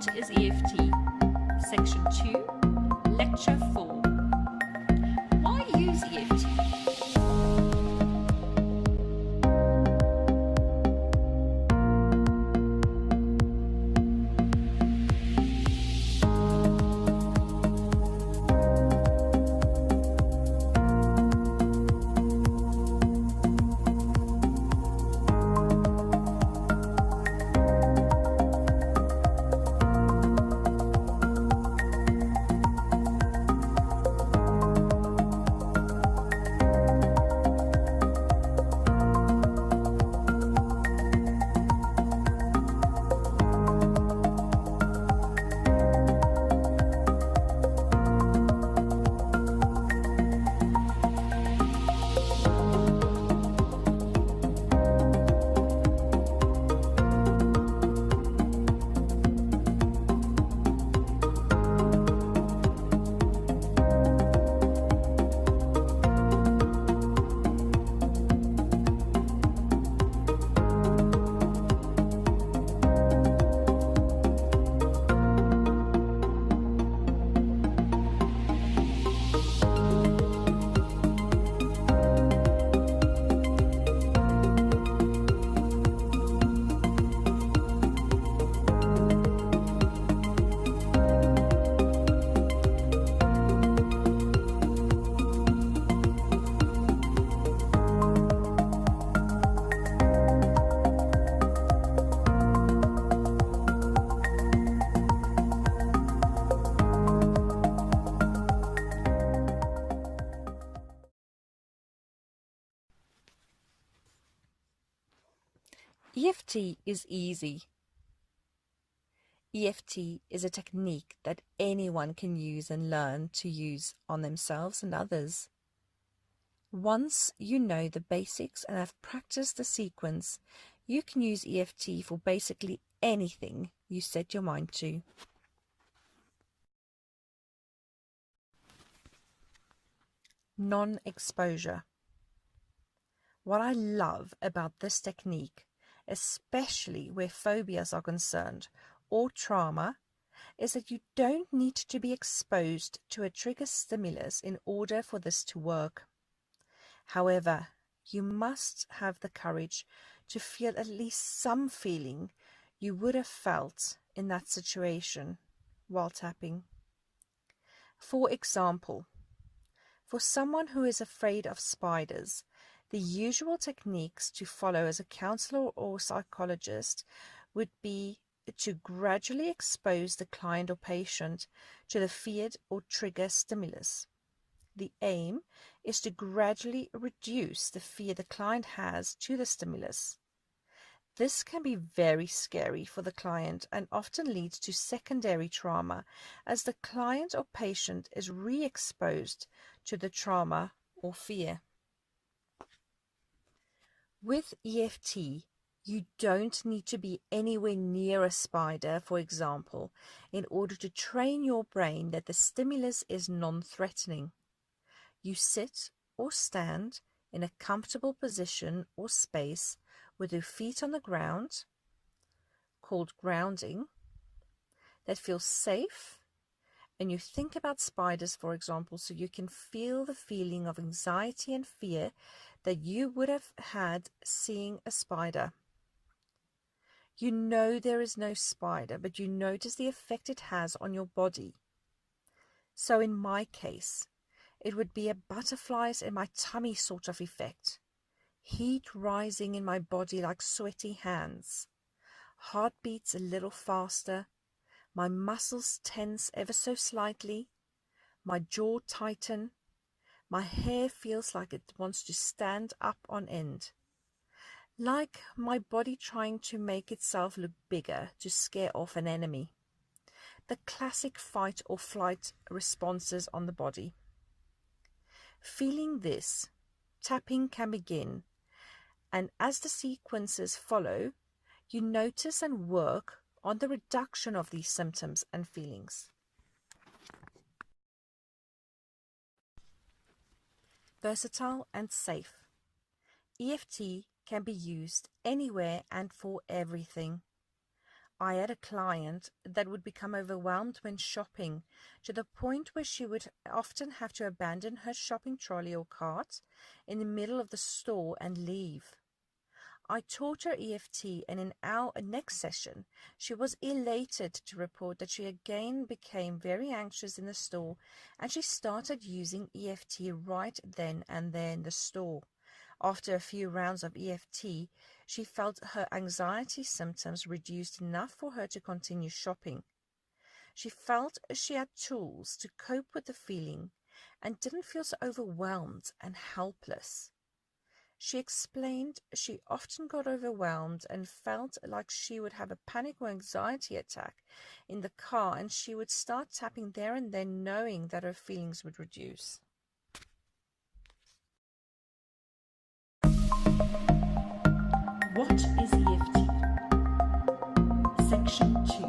What is EFT? Section 2, Lecture 4. Why use EFT? EFT is easy. EFT is a technique that anyone can use and learn to use on themselves and others. Once you know the basics and have practiced the sequence, you can use EFT for basically anything you set your mind to. Non-exposure. What I love about this technique, especially where phobias are concerned or trauma, is that you don't need to be exposed to a trigger stimulus in order for this to work. However, you must have the courage to feel at least some feeling you would have felt in that situation while tapping. For example, for someone who is afraid of spiders, the usual techniques to follow as a counselor or psychologist would be to gradually expose the client or patient to the feared or trigger stimulus. The aim is to gradually reduce the fear the client has to the stimulus. This can be very scary for the client and often leads to secondary trauma as the client or patient is re-exposed to the trauma or fear. With EFT, you don't need to be anywhere near a spider, for example, in order to train your brain that the stimulus is non-threatening. You sit or stand in a comfortable position or space with your feet on the ground, called grounding, that feels safe, and you think about spiders, for example, so you can feel the feeling of anxiety and fear that you would have had seeing a spider. You know there is no spider, but you notice the effect it has on your body. So in my case, it would be a butterflies in my tummy sort of effect, heat rising in my body like sweaty hands, heartbeats a little faster, my muscles tense ever so slightly, my jaw tighten, my hair feels like it wants to stand up on end, like my body trying to make itself look bigger to scare off an enemy. The classic fight or flight responses on the body. Feeling this, tapping can begin, and as the sequences follow, you notice and work on the reduction of these symptoms and feelings. Versatile and safe. EFT can be used anywhere and for everything. I had a client that would become overwhelmed when shopping to the point where she would often have to abandon her shopping trolley or cart in the middle of the store and leave. I taught her EFT, and in our next session, she was elated to report that she again became very anxious in the store, and she started using EFT right then and there in the store. After a few rounds of EFT, she felt her anxiety symptoms reduced enough for her to continue shopping. She felt she had tools to cope with the feeling and didn't feel so overwhelmed and helpless. She explained she often got overwhelmed and felt like she would have a panic or anxiety attack in the car, and she would start tapping there and then, knowing that her feelings would reduce. What is EFT? Section 2.